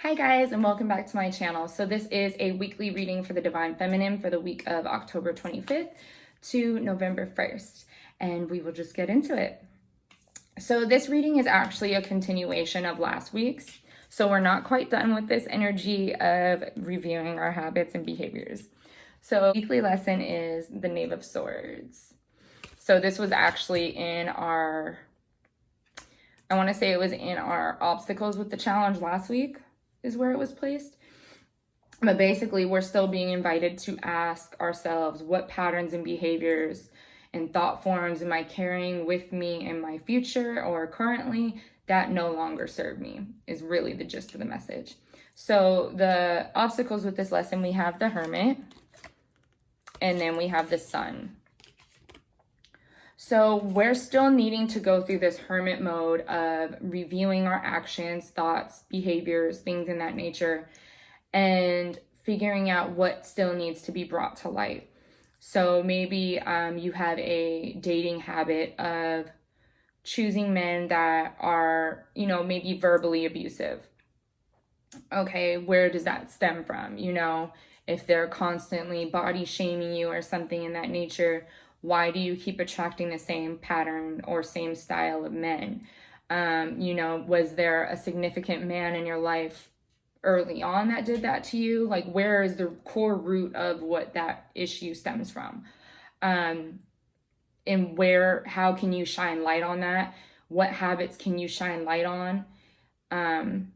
Hi guys, and welcome back to my channel. So this is a weekly reading for the Divine Feminine for the week of October 25th to November 1st, and we will just get into it. So this reading is actually a continuation of last week's, so we're not quite done with this energy of reviewing our habits and behaviors. So the weekly lesson is the Knave of Swords. So this was actually in our, I want to say it was in our obstacles with the challenge last week is where it was placed. But basically, we're still being invited to ask ourselves, what patterns and behaviors and thought forms am I carrying with me in my future or currently that no longer serve me, is really the gist of the message. So the obstacles with this lesson, we have the Hermit, and then we have the Sun. So we're still needing to go through this hermit mode of reviewing our actions, thoughts, behaviors, things in that nature, and figuring out what still needs to be brought to light. So maybe you have a dating habit of choosing men that are, maybe verbally abusive. Okay, where does that stem from? If they're constantly body shaming you or something in that nature, why do you keep attracting the same pattern or same style of men? Was there a significant man in your life early on that did that to you? Like, where is the core root of what that issue stems from? And how can you shine light on that? What habits can you shine light on? And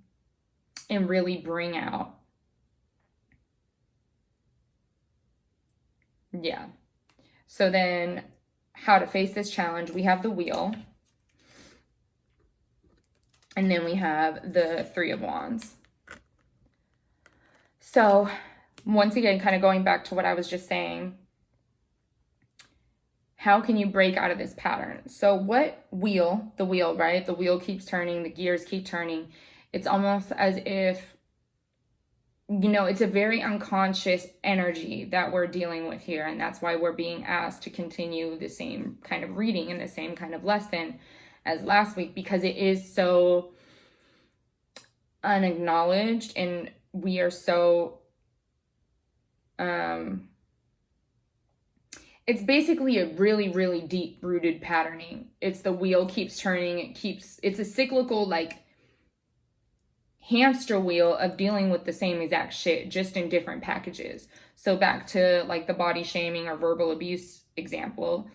really bring out. Yeah. So then how to face this challenge, we have the Wheel. And then we have the Three of Wands. So once again, kind of going back to what I was just saying, how can you break out of this pattern? So what wheel, the wheel, right? The wheel keeps turning, the gears keep turning. It's almost as if, it's a very unconscious energy that we're dealing with here. And that's why we're being asked to continue the same kind of reading and the same kind of lesson as last week, because it is so unacknowledged and we are so, it's basically a really, really deep rooted patterning. It's the wheel keeps turning. It's a cyclical, hamster wheel of dealing with the same exact shit, just in different packages. So back to the body shaming or verbal abuse example,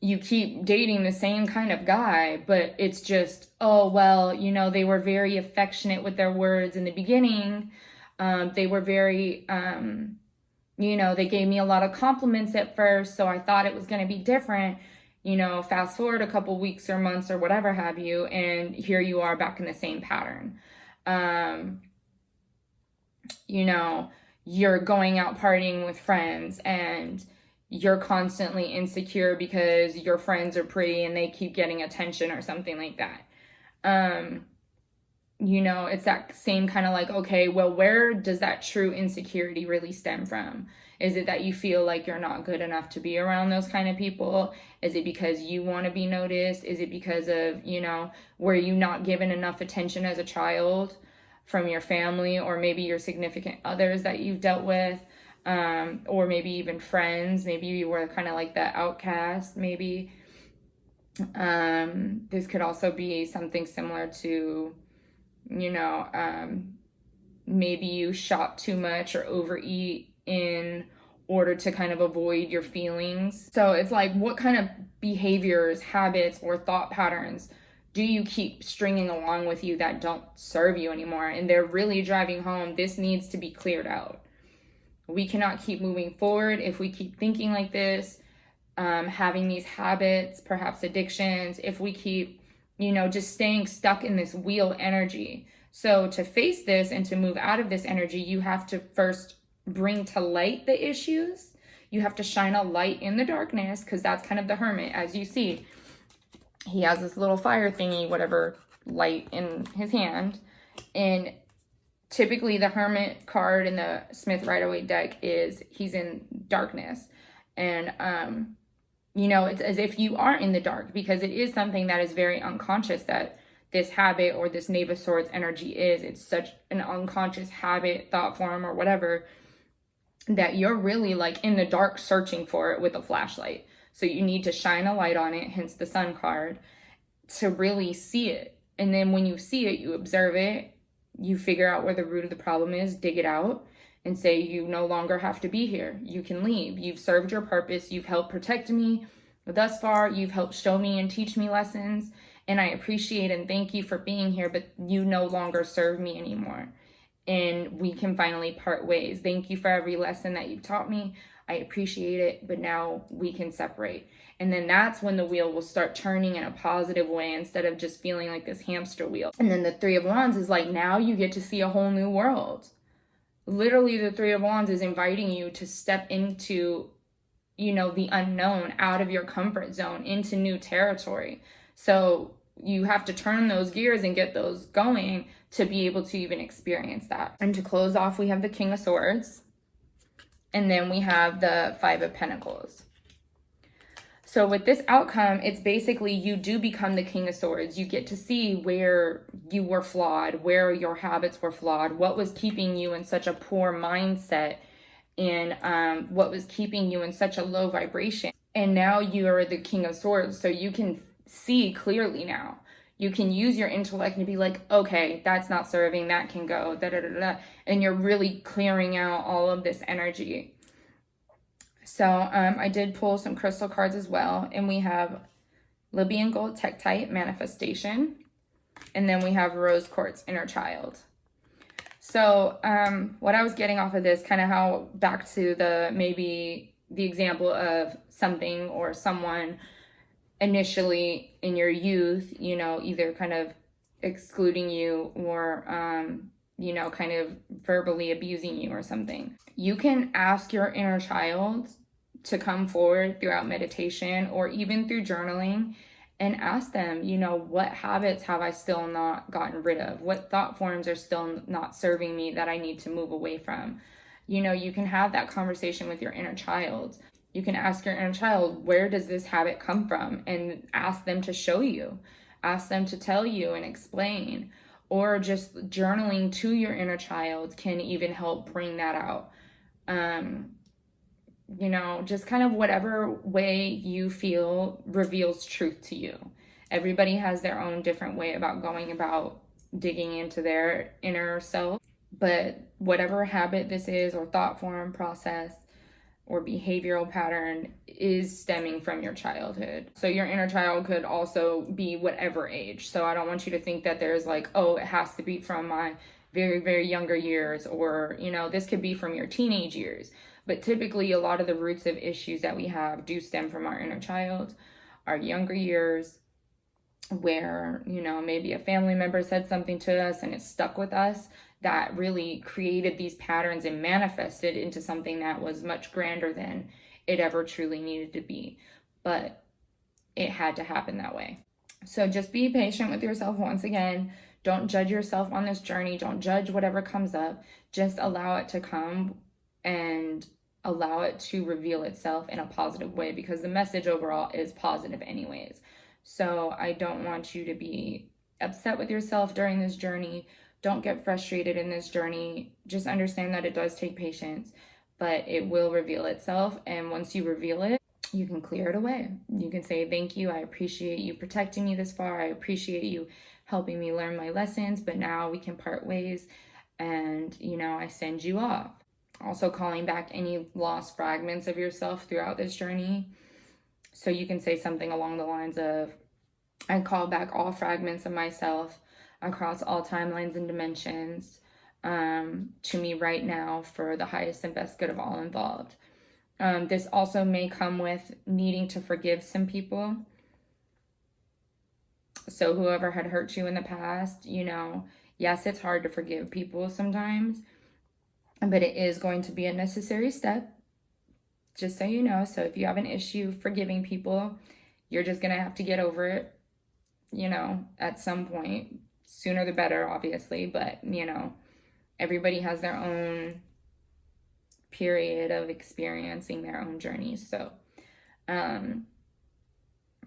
you keep dating the same kind of guy, but it's just, they were very affectionate with their words in the beginning. They were very, they gave me a lot of compliments at first, so I thought it was going to be different. Fast forward a couple weeks or months or whatever have you, and here you are back in the same pattern. You're going out partying with friends and you're constantly insecure because your friends are pretty and they keep getting attention or something like that. It's that same kind of okay, well, where does that true insecurity really stem from? Is it that you feel like you're not good enough to be around those kind of people? Is it because you want to be noticed? Is it because of, were you not given enough attention as a child from your family or maybe your significant others that you've dealt with? Or maybe even friends. Maybe you were kind of like that outcast, maybe. This could also be something similar to, maybe you shop too much or overeat in order to kind of avoid your feelings. So it's what kind of behaviors, habits, or thought patterns do you keep stringing along with you that don't serve you anymore? And they're really driving home, this needs to be cleared out. We cannot keep moving forward if we keep thinking like this, having these habits, perhaps addictions, if we keep, just staying stuck in this wheel energy. So to face this and to move out of this energy, you have to first bring to light the issues. You have to shine a light in the darkness, because that's kind of the Hermit. As you see, he has this little fire thingy, whatever, light in his hand. And typically the Hermit card in the Smith Rider-Waite deck he's in darkness. And, it's as if you are in the dark, because it is something that is very unconscious, that this habit or this Knave of Swords energy is. It's such an unconscious habit, thought form, or whatever, that you're really like in the dark searching for it with a flashlight. So you need to shine a light on it, hence the Sun card, to really see it. And then when you see it, you observe it, you figure out where the root of the problem is, dig it out, and say, you no longer have to be here. You can leave. You've served your purpose. You've helped protect me thus far. You've helped show me and teach me lessons. And I appreciate and thank you for being here, but you no longer serve me anymore. And we can finally part ways. Thank you for every lesson that you've taught me. I appreciate it, but now we can separate. And then that's when the wheel will start turning in a positive way instead of just feeling like this hamster wheel. And then the Three of Wands is like, now you get to see a whole new world. Literally, the Three of Wands is inviting you to step into, the unknown, out of your comfort zone, into new territory. So you have to turn those gears and get those going to be able to even experience that. And to close off, we have the King of Swords. And then we have the Five of Pentacles. So with this outcome, it's basically you do become the King of Swords. You get to see where you were flawed, where your habits were flawed, what was keeping you in such a poor mindset, and what was keeping you in such a low vibration. And now you are the King of Swords, so you can see clearly now. You can use your intellect and be like, okay, that's not serving, that can go, da da da da. And you're really clearing out all of this energy. So I did pull some crystal cards as well. And we have Libyan Gold Tektite, Manifestation. And then we have Rose Quartz, Inner Child. So what I was getting off of this, kind of how back to maybe the example of something or someone initially in your youth, either kind of excluding you or, kind of verbally abusing you or something. You can ask your inner child to come forward throughout meditation or even through journaling and ask them, what habits have I still not gotten rid of? What thought forms are still not serving me that I need to move away from? You can have that conversation with your inner child. You can ask your inner child, where does this habit come from? And ask them to show you. Ask them to tell you and explain. Or just journaling to your inner child can even help bring that out. Just kind of whatever way you feel reveals truth to you. Everybody has their own different way about going about digging into their inner self. But whatever habit this is, or thought form, process, or behavioral pattern is stemming from your childhood. So your inner child could also be whatever age. So I don't want you to think that there's like, oh, it has to be from my very, very younger years, or, this could be from your teenage years. But typically a lot of the roots of issues that we have do stem from our inner child, our younger years, where, maybe a family member said something to us and it stuck with us, that really created these patterns and manifested into something that was much grander than it ever truly needed to be. But it had to happen that way. So just be patient with yourself once again. Don't judge yourself on this journey. Don't judge whatever comes up. Just allow it to come and allow it to reveal itself in a positive way, because the message overall is positive anyways. So I don't want you to be upset with yourself during this journey. Don't get frustrated in this journey. Just understand that it does take patience, but it will reveal itself. And once you reveal it, you can clear it away. You can say, thank you. I appreciate you protecting me this far. I appreciate you helping me learn my lessons, but now we can part ways, and, I send you off. Also calling back any lost fragments of yourself throughout this journey. So you can say something along the lines of, I call back all fragments of myself across all timelines and dimensions to me right now for the highest and best good of all involved. This also may come with needing to forgive some people. So whoever had hurt you in the past, yes, it's hard to forgive people sometimes, but it is going to be a necessary step, just so you know. So if you have an issue forgiving people, you're just going to have to get over it, at some point. Sooner the better, obviously, but, everybody has their own period of experiencing their own journeys. So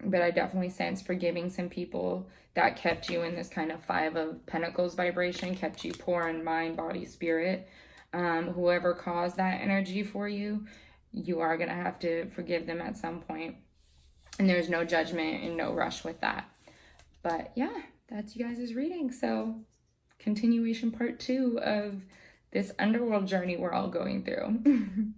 but I definitely sense forgiving some people that kept you in this kind of Five of Pentacles vibration, kept you poor in mind, body, spirit. Whoever caused that energy for you, you are going to have to forgive them at some point. And there's no judgment and no rush with that. But yeah, that's you guys' reading. So continuation part 2 of this underworld journey we're all going through.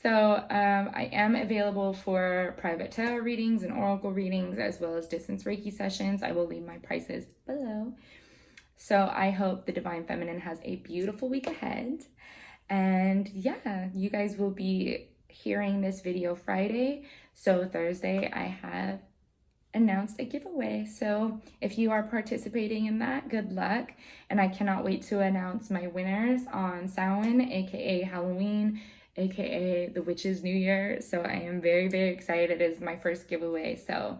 So I am available for private tarot readings and oracle readings, as well as distance Reiki sessions. I will leave my prices below. So I hope the Divine Feminine has a beautiful week ahead. And yeah, you guys will be hearing this video Friday. So Thursday I have announced a giveaway. So if you are participating in that, good luck. And I cannot wait to announce my winners on Samhain, aka Halloween, aka the Witch's New Year. So I am very, very excited. It is my first giveaway. So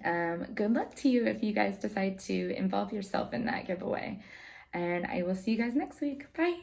good luck to you if you guys decide to involve yourself in that giveaway. And I will see you guys next week. Bye.